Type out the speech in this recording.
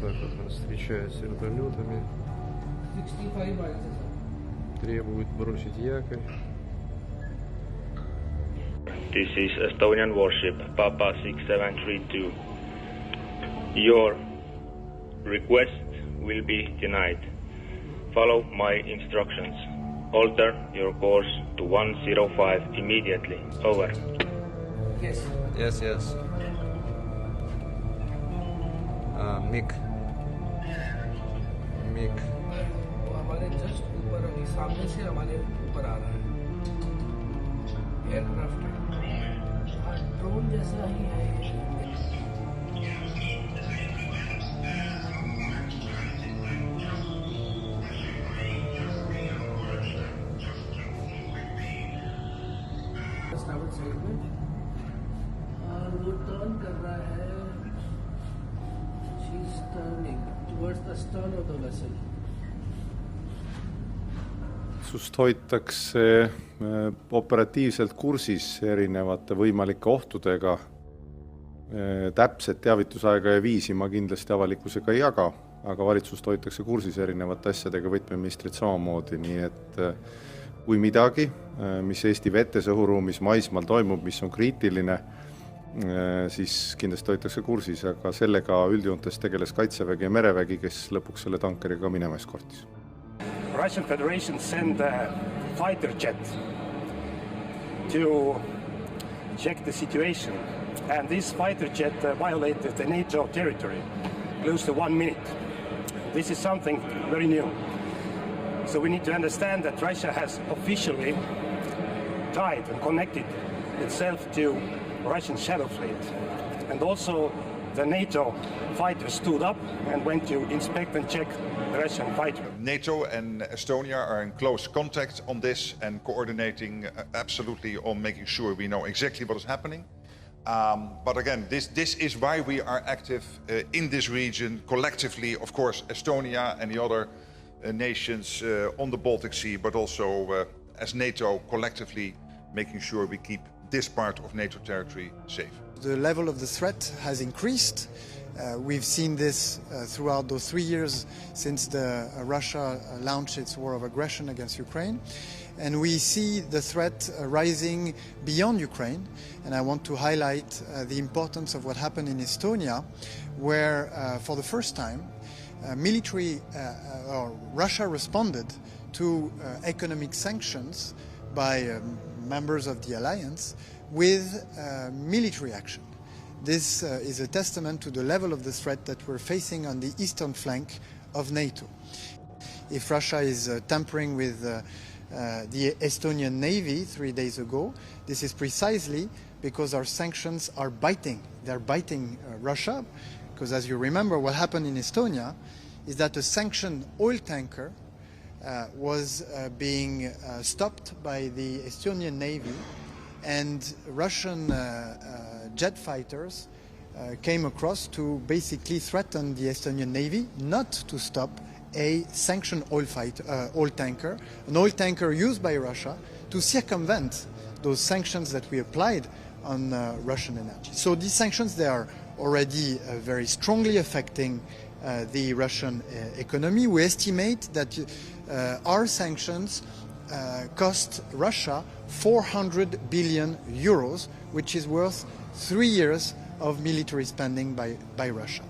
так вот он встречает с вертолетами. Требует бросить якорь. This is Estonian warship Papa 6732. Your request will be denied. Follow my instructions. Alter your course to 105 immediately. Over. Yes. Yes. Mic. हमारे just ऊपर अभी सामने से हमारे ऊपर आ रहा है एयरक्राफ्ट ड्रोन जैसा ही है और वो टर्न कर रहा है she is turning towards the stern of the vessel. Sust hoitakse operatiivselt kursis erinevate võimalike ohtudega. Täpset teavitusaega ja viisi ma kindlasti avalikkusega ei jaga, aga valitsust hoitakse kursis erinevate asjadega, võtmeministrid samamoodi, nii et kui midagi, mis Eesti vetes, õhuruumis, maismaal toimub, mis on kriitiline, siis kindlasti hoitakse kursis, aga sellega üldjoontes tegeles Kaitsevägi ja Merevägi, kes lõpuks selle tankeriga minema eskortis. Russian Federation sent a fighter jet to check the situation, and this fighter jet violated the NATO territory close to 1 minute. This is something very new. So we need to understand that Russia has officially tied and connected itself to Russian shadow fleet, and also the NATO fighters stood up and went to inspect and check the Russian fighter. NATO and Estonia are in close contact on this and coordinating absolutely on making sure we know exactly what is happening. But again, this is why we are active in this region collectively, of course, Estonia and the other nations on the Baltic Sea, but also as NATO collectively making sure we keep this part of NATO territory safe. The level of the threat has increased. We've seen this throughout those 3 years since Russia launched its war of aggression against Ukraine. And we see the threat rising beyond Ukraine. And I want to highlight the importance of what happened in Estonia, where for the first time, Russia responded to economic sanctions by members of the alliance with military action. This is a testament to the level of the threat that we're facing on the eastern flank of NATO. If Russia is tampering with the Estonian Navy 3 days ago, this is precisely because our sanctions are biting. They're biting Russia, because as you remember, what happened in Estonia is that a sanctioned oil tanker was being stopped by the Estonian Navy, and Russian jet fighters came across to basically threaten the Estonian Navy not to stop a sanctioned oil tanker, an oil tanker used by Russia to circumvent those sanctions that we applied on Russian energy. So these sanctions, they are already very strongly affecting the Russian economy. We estimate that our sanctions cost Russia 400 billion euros, which is worth 3 years of military spending by Russia.